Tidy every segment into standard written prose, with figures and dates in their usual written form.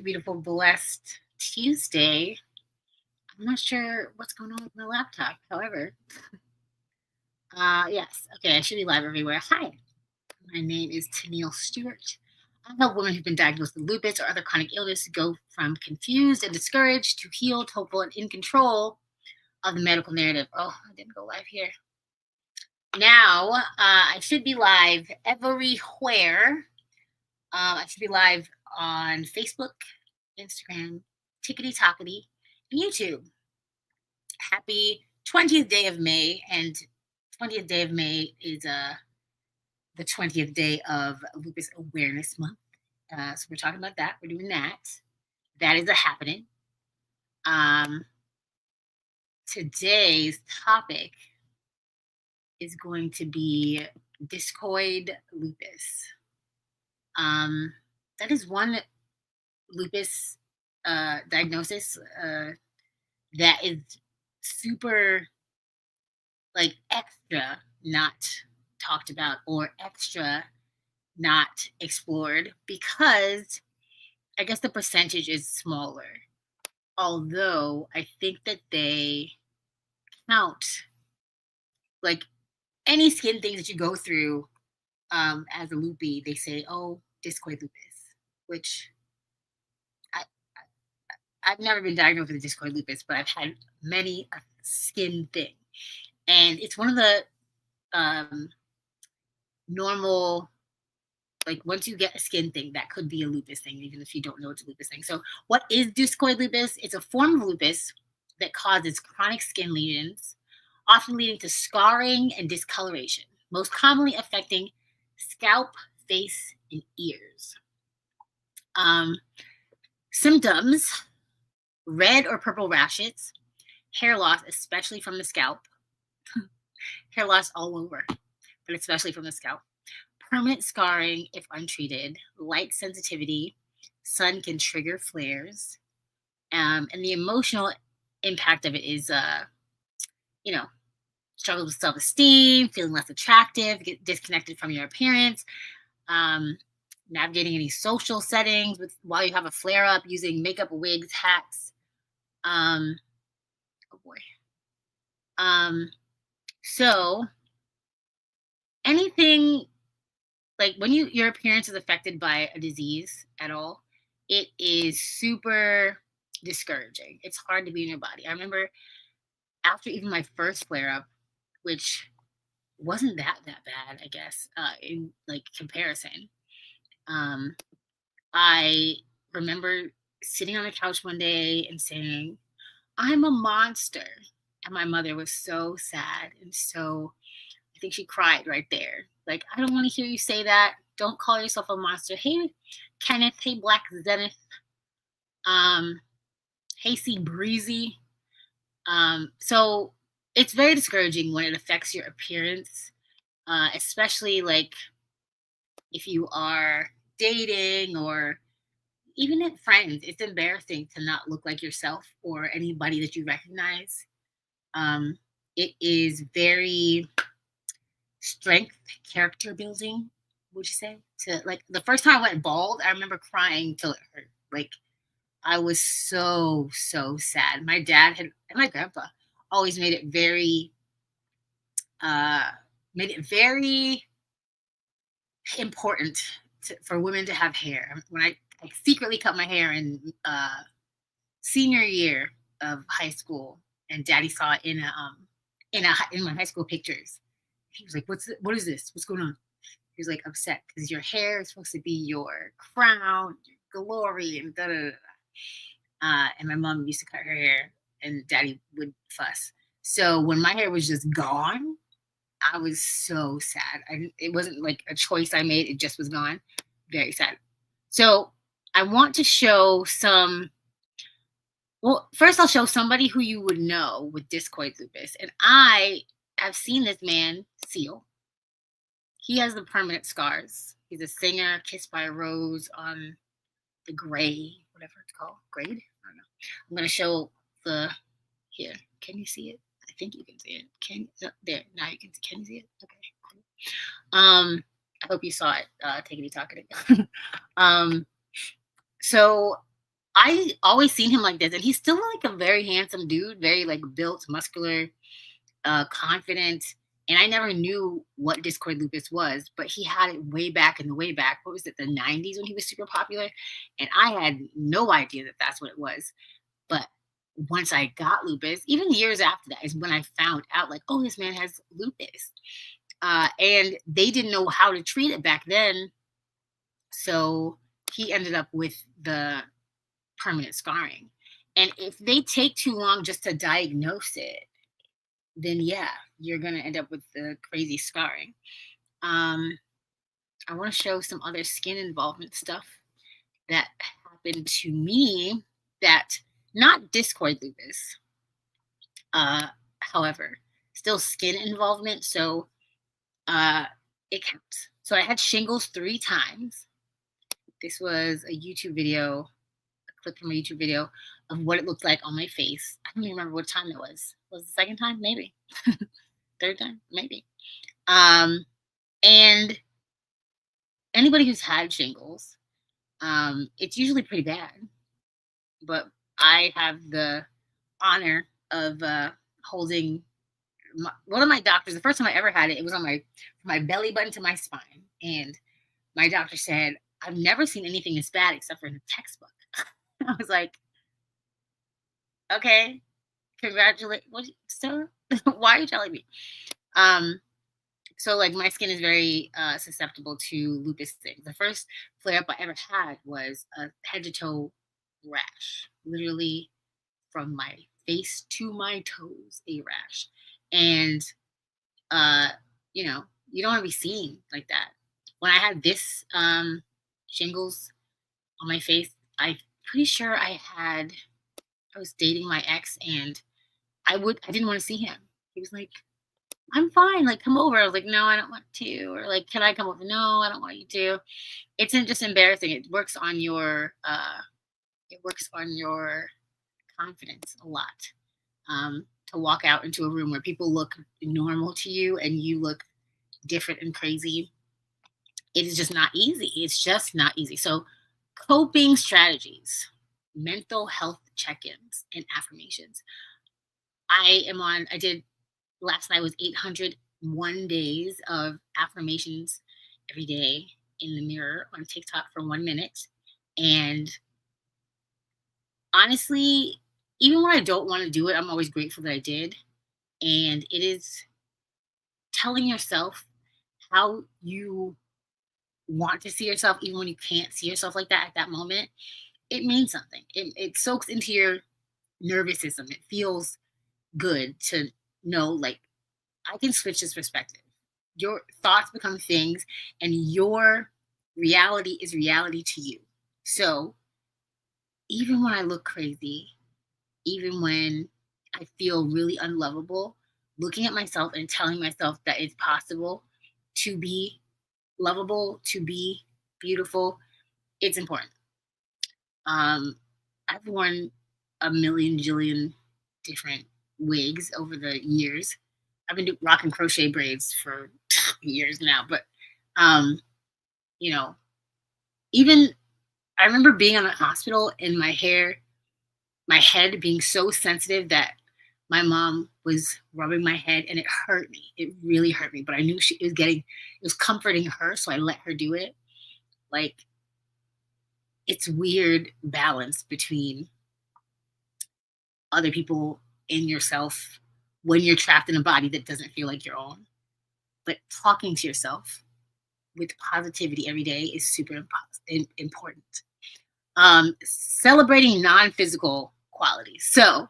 beautiful, blessed Tuesday. I'm not sure what's going on with my laptop. However, yes. Okay, I should be live everywhere. Hi, my name is Tennille Stewart. I help women who've been diagnosed with lupus or other chronic illness go from confused and discouraged to healed, hopeful, and in control of the medical narrative. Oh, I didn't go live here. Now, I should be live everywhere. I should be live on Facebook, Instagram, Tickety Tockety, and YouTube. Happy 20th day of May, and 20th day of May is the 20th day of Lupus Awareness Month. So we're talking about that. We're doing that. That is a happening. Today's topic is going to be Discoid lupus. That is one lupus diagnosis that is super like extra not talked about or extra not explored because I guess the percentage is smaller. Although I think that they count like any skin things that you go through as a loopy, they say, oh, discoid lupus, which I've never been diagnosed with a discoid lupus, but I've had many a skin thing. And it's one of the normal, like once you get a skin thing, that could be a lupus thing, even if you don't know it's a lupus thing. So what is discoid lupus? It's a form of lupus that causes chronic skin lesions, often leading to scarring and discoloration, most commonly affecting scalp, face, and ears. Symptoms: red or purple rashes, hair loss, especially from the scalp, hair loss all over, but especially from the scalp, permanent scarring if untreated, light sensitivity, sun can trigger flares, and the emotional impact of it is, struggles with self-esteem, feeling less attractive, get disconnected from your appearance, navigating any social settings while you have a flare-up, using makeup, wigs, hats. Oh boy. So anything like when your appearance is affected by a disease at all, it is super discouraging. It's hard to be in your body. I remember after even my first flare-up, which wasn't that bad, I guess, in like comparison. I remember sitting on the couch one day and saying, I'm a monster. And my mother was so sad. And so I think she cried right there. Like, I don't want to hear you say that. Don't call yourself a monster. Hey, Kenneth. Hey, Black Zenith. Hey, Sea Breezy. So it's very discouraging when it affects your appearance, especially like if you are dating or even at friends. It's embarrassing to not look like yourself or anybody that you recognize. It is very strength, character building, would you say? To like the first time I went bald, I remember crying till it hurt. Like I was so sad. My dad and my grandpa always made it very important for women to have hair. When I secretly cut my hair in senior year of high school, and Daddy saw it in my high school pictures. He was like, "What is this? What's going on?" He was like upset because your hair is supposed to be your crown, your glory, and da da da. And my mom used to cut her hair, and Daddy would fuss. So when my hair was just gone, I was so sad. It wasn't like a choice I made. It just was gone. Very sad. So I want to show some. Well, first I'll show somebody who you would know with discoid lupus. And I have seen this man, Seal. He has the permanent scars. He's a singer, Kissed by a Rose on the Gray, whatever it's called. Grade? I don't know. I'm going to show here. Can you see it? I think you can see it. There. Now you can see. Can you see it? Okay. Cool. I hope you saw it. Take it, talk it. So I always seen him like this, and he's still like a very handsome dude, very like built, muscular, confident. And I never knew what Discoid lupus was, but he had it way back in the way back. What was it, the 90s when he was super popular? And I had no idea that that's what it was. But once I got lupus, even years after that, is when I found out, like, oh, this man has lupus. And they didn't know how to treat it back then. So he ended up with the permanent scarring. And if they take too long just to diagnose it, then yeah, you're gonna end up with the crazy scarring. Um, I want to show some other skin involvement stuff that happened to me that not discoid lupus, however, still skin involvement. So it counts. So I had shingles 3 times. This was a YouTube video, a clip from a YouTube video of what it looked like on my face. I don't even remember what time it was. Was it the second time? Maybe. Third time? Maybe. And anybody who's had shingles, it's usually pretty bad. But I have the honor of holding one of my doctors. The first time I ever had it, it was on my belly button to my spine, and my doctor said, "I've never seen anything as bad except for in a textbook." I was like, "Okay, congratulate. What? So, why are you telling me?" Um, so like my skin is very susceptible to lupus things. The first flare up I ever had was a head to toe rash, literally from my face to my toes, a rash. And uh, you don't want to be seen like that. When I had this shingles on my face, I'm pretty sure I was dating my ex, and I didn't want to see him. He was like, "I'm fine, like come over." I was like, "No, I don't want to." Or like, "Can I come over?" "No, I don't want you to." It's just embarrassing. It works on your confidence a lot. To walk out into a room where people look normal to you and you look different and crazy, it is just not easy. It's just not easy. So, coping strategies, mental health check ins, and affirmations. I did last night was 801 days of affirmations every day in the mirror on TikTok for 1 minute. And honestly, even when I don't want to do it, I'm always grateful that I did. And it is telling yourself how you want to see yourself, even when you can't see yourself like that at that moment. It means something. It soaks into your nervous system. It feels good to know, like, I can switch this perspective. Your thoughts become things, and your reality is reality to you. So even when I look crazy, even when I feel really unlovable, looking at myself and telling myself that it's possible to be lovable, to be beautiful, it's important. Um, I've worn a million jillion different wigs over the years. I've been rocking crochet braids for years now, but um, you know, even I remember being in the hospital and my head being so sensitive that my mom was rubbing my head and it hurt me. It really hurt me, but I knew it was comforting her, so I let her do it. Like, it's weird balance between other people and yourself when you're trapped in a body that doesn't feel like your own. But talking to yourself with positivity every day is super important. Celebrating non-physical qualities. So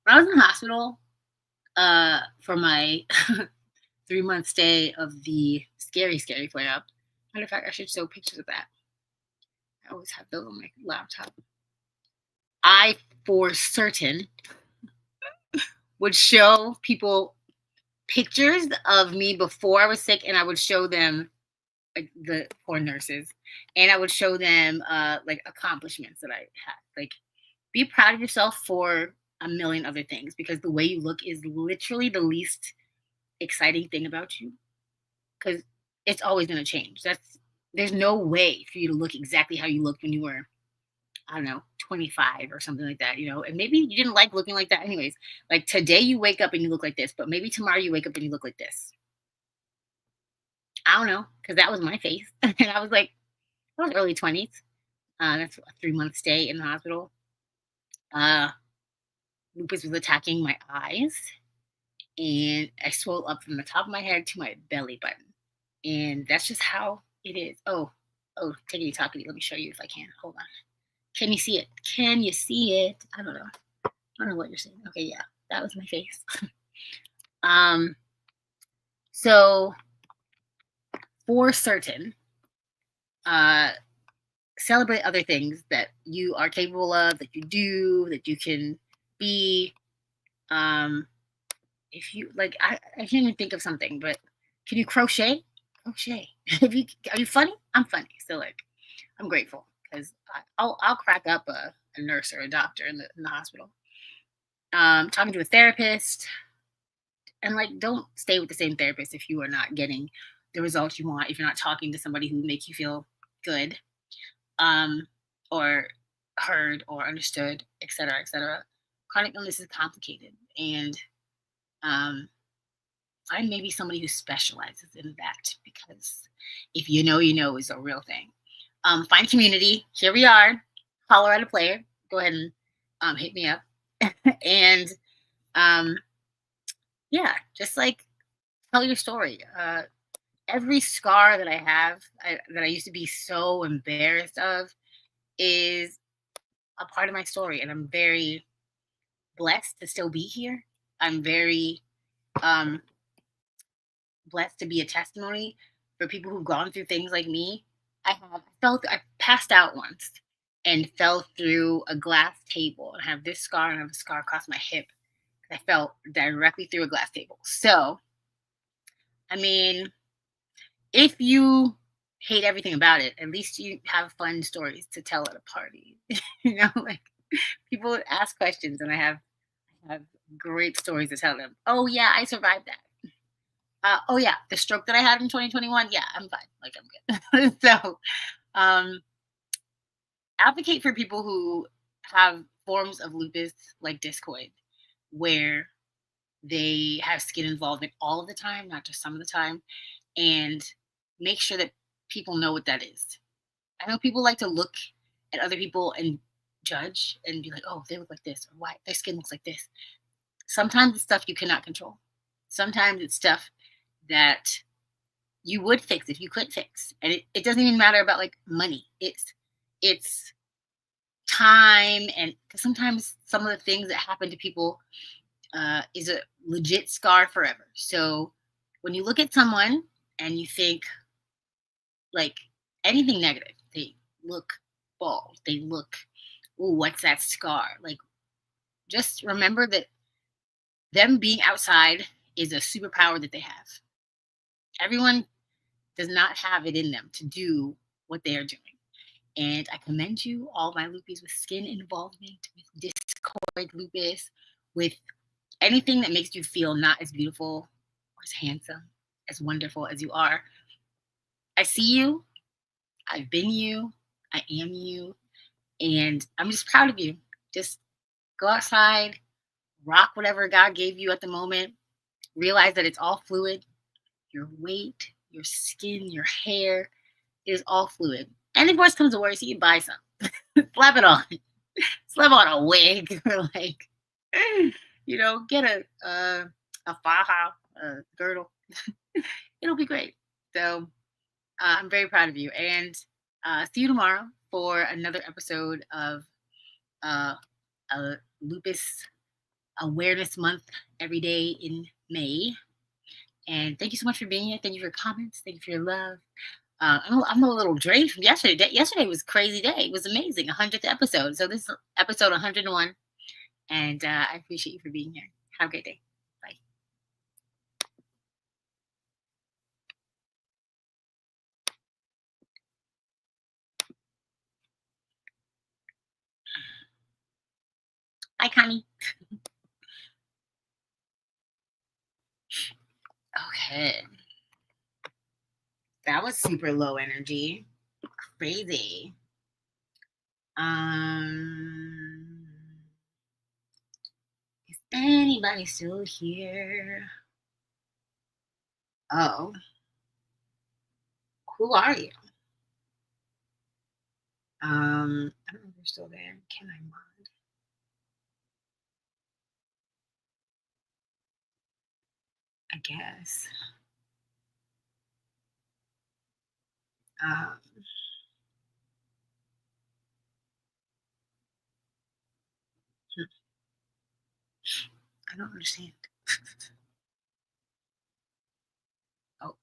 when I was in the hospital for my 3-month stay of the scary, scary flare up, matter of fact, I should show pictures of that. I always have those on my laptop. I, for certain, would show people pictures of me before I was sick, and I would show them, like, the poor nurses, and I would show them like accomplishments that I had. Like, be proud of yourself for a million other things, because the way you look is literally the least exciting thing about you, because it's always going to change. There's no way for you to look exactly how you looked when you were I don't know, 25 or something like that, and maybe you didn't like looking like that anyways. Like today you wake up and you look like this, but maybe tomorrow you wake up and you look like this. I don't know, because that was my face. And I was early 20s. That's a 3-month stay in the hospital. Uh, Lupus was attacking my eyes, and I swelled up from the top of my head to my belly button. And that's just how it is. Oh, tickety tockety. Let me show you if I can. Hold on. Can you see it? Can you see it? I don't know. I don't know what you're saying. Okay, yeah, that was my face. um, so for certain, uh, celebrate other things that you are capable of, that you do, that you can be. Um, if you like, I can't even think of something, but can you crochet? Crochet. If you Are you funny? I'm funny. So like, I'm grateful because I'll crack up a nurse or a doctor in the hospital. Talking to a therapist, and like, don't stay with the same therapist if you are not getting the results you want. If you're not talking to somebody who makes you feel good, um, or heard or understood, etc., etc. Chronic illness is complicated, and um, find maybe somebody who specializes in that, because if you know, you know is a real thing. Find community. Here we are. Holler at a player. Go ahead and hit me up. And um, yeah, just like tell your story. Every scar that I have, that I used to be so embarrassed of, is a part of my story, and I'm very blessed to still be here. I'm very um, blessed to be a testimony for people who've gone through things like me. I passed out once and fell through a glass table, and I have this scar, and I have a scar across my hip. I fell directly through a glass table. So, I mean, if you hate everything about it, at least you have fun stories to tell at a party. Like, people would ask questions, and I have great stories to tell them. Oh yeah, I survived that. Oh yeah, the stroke that I had in 2021. Yeah, I'm fine. Like, I'm good. So, um, advocate for people who have forms of lupus like discoid, where they have skin involvement all of the time, not just some of the time, and make sure that people know what that is. I know people like to look at other people and judge and be like, oh, they look like this, or why their skin looks like this. Sometimes it's stuff you cannot control. Sometimes it's stuff that you would fix if you could fix. And it doesn't even matter about like money. It's time, and 'cause sometimes some of the things that happen to people is a legit scar forever. So when you look at someone and you think like anything negative, they look bald, they look, oh, what's that scar? Like, just remember that them being outside is a superpower that they have. Everyone does not have it in them to do what they are doing. And I commend you, all my loopies with skin involvement, with discoid lupus, with anything that makes you feel not as beautiful or as handsome, as wonderful as you are. I see you. I've been you. I am you. And I'm just proud of you. Just go outside, rock whatever God gave you at the moment. Realize that it's all fluid. Your weight, your skin, your hair is all fluid. And if worse comes to worse, you can buy some. Slap it on. Slap on a wig, or like, get a faja, girdle. It'll be great. So I'm very proud of you, and see you tomorrow for another episode of uh, Lupus Awareness Month every day in May. And thank you so much for being here. Thank you for your comments. Thank you for your love. I'm a little drained from yesterday. Yesterday was a crazy day. It was amazing. 100th episode. So this is episode 101. And I appreciate you for being here. Have a great day. Bye. Bye, Connie. Okay. That was super low energy. Crazy. Um, is anybody still here? Oh, who are you? I don't know if you're still there. Can I mod? I guess. Um, I don't understand. Oh,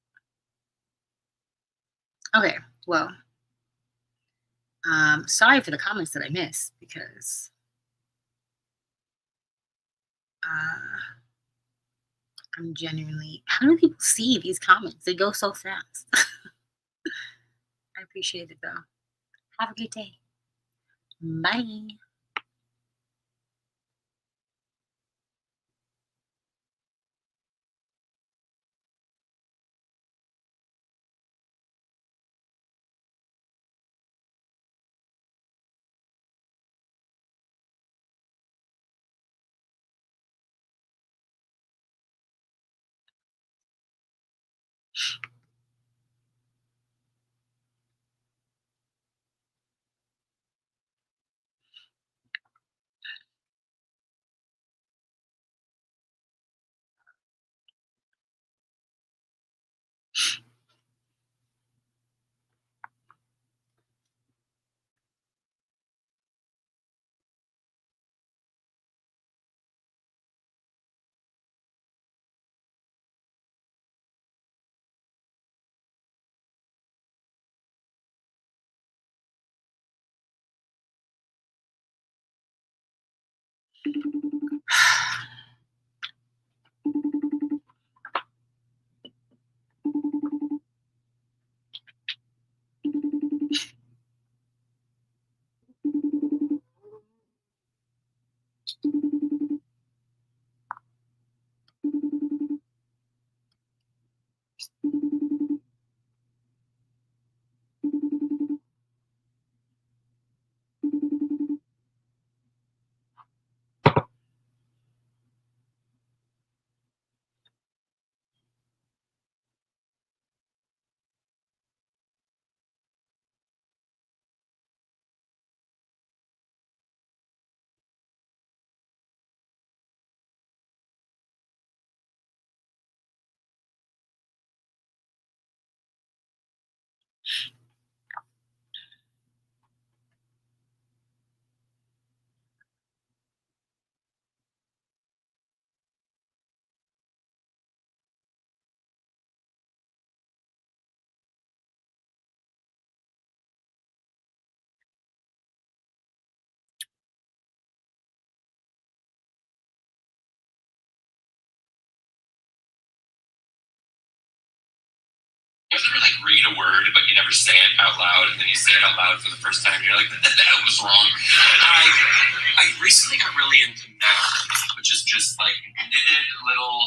okay. Well, sorry for the comments that I missed because uh, I'm genuinely. How do people see these comments? They go so fast. I appreciate it though. Have a good day. Bye. You ever like read a word but you never say it out loud, and then you say it out loud for the first time, and you're like, that was wrong. I recently got really into macrame, which is just like knitted little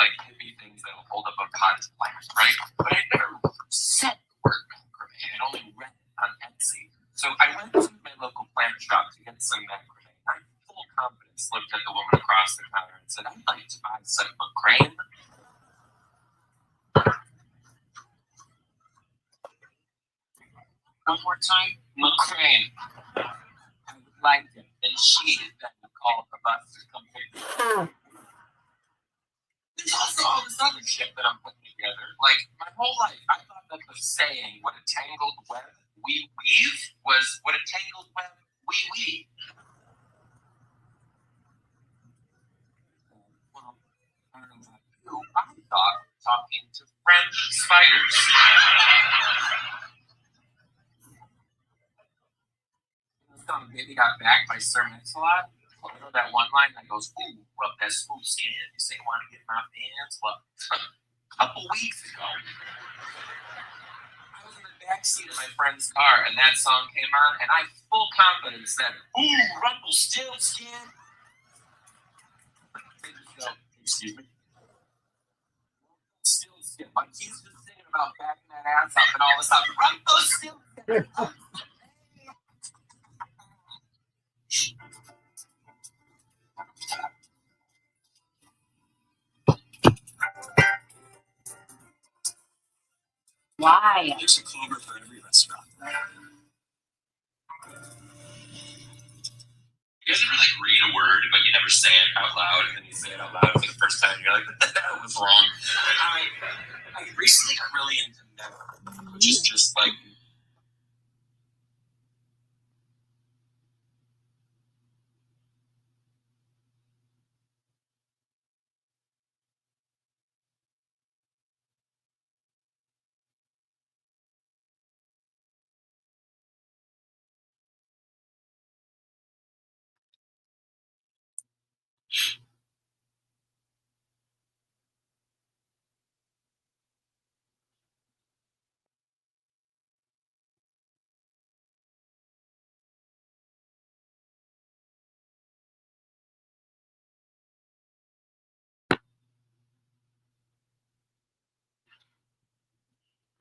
like hippie things that'll hold up a potted plant, right? But I never said the word macrame. I'd only read it on Etsy. So I went to my local plant shop to get some macrame. I full confidence looked at the woman across the counter and said, I'd like to buy some macrame. One more time, macrame. I would like it. And she then called the bus to come pick me up. There's also all this other shit that I'm putting together. Like, my whole life, I thought that the saying, what a tangled web we weave, was what a tangled web we weave. Well, I don't know about you. I thought talking to French spiders. Baby got back by Sir Mix-a-Lot. You know that one line that goes, ooh, rub that smooth skin. You say, want to get my pants? Well, a couple weeks ago, I was in the backseat of my friend's car, and that song came on, and I full confidence said, ooh, Rumpelstiltskin. So, excuse me. Rumpelstiltskin. Like, he's just singing about backing that ass up, and all of a sudden, Rumpelstiltskin. Why? There's a clover for every restaurant. You guys ever like read a word but you never say it out loud, and then you say it out loud for the first time, and you're like, that was wrong. I recently got really into that, which is just like.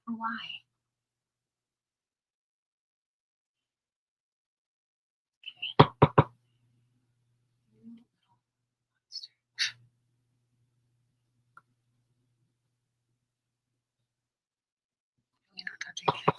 Why? You're not touching it.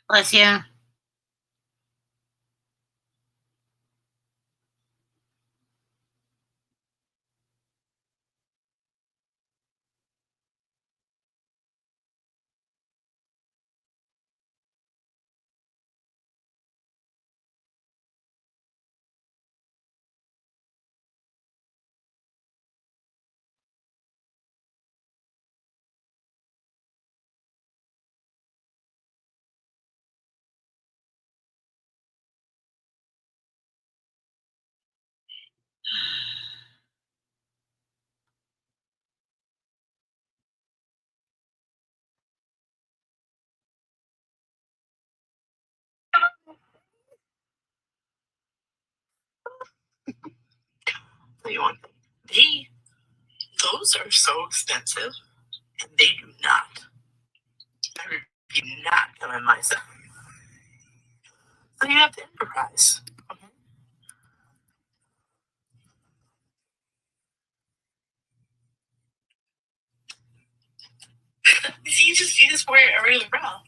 Bless you. You want those are so expensive, and they do not. You're not coming my side. So you have to improvise. You just wear a regular bra.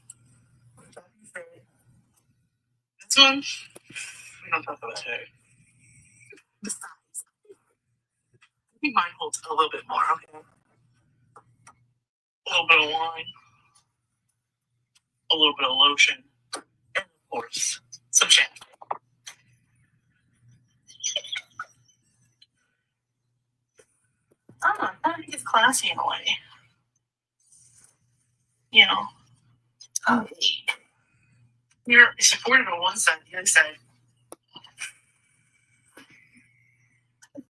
This one, we don't talk about hair. Besides, I think mine holds a little bit more, okay? A little bit of wine, a little bit of lotion, and of course, some champagne. I think it's classy in a way. You know, you're supportive on one side, the other side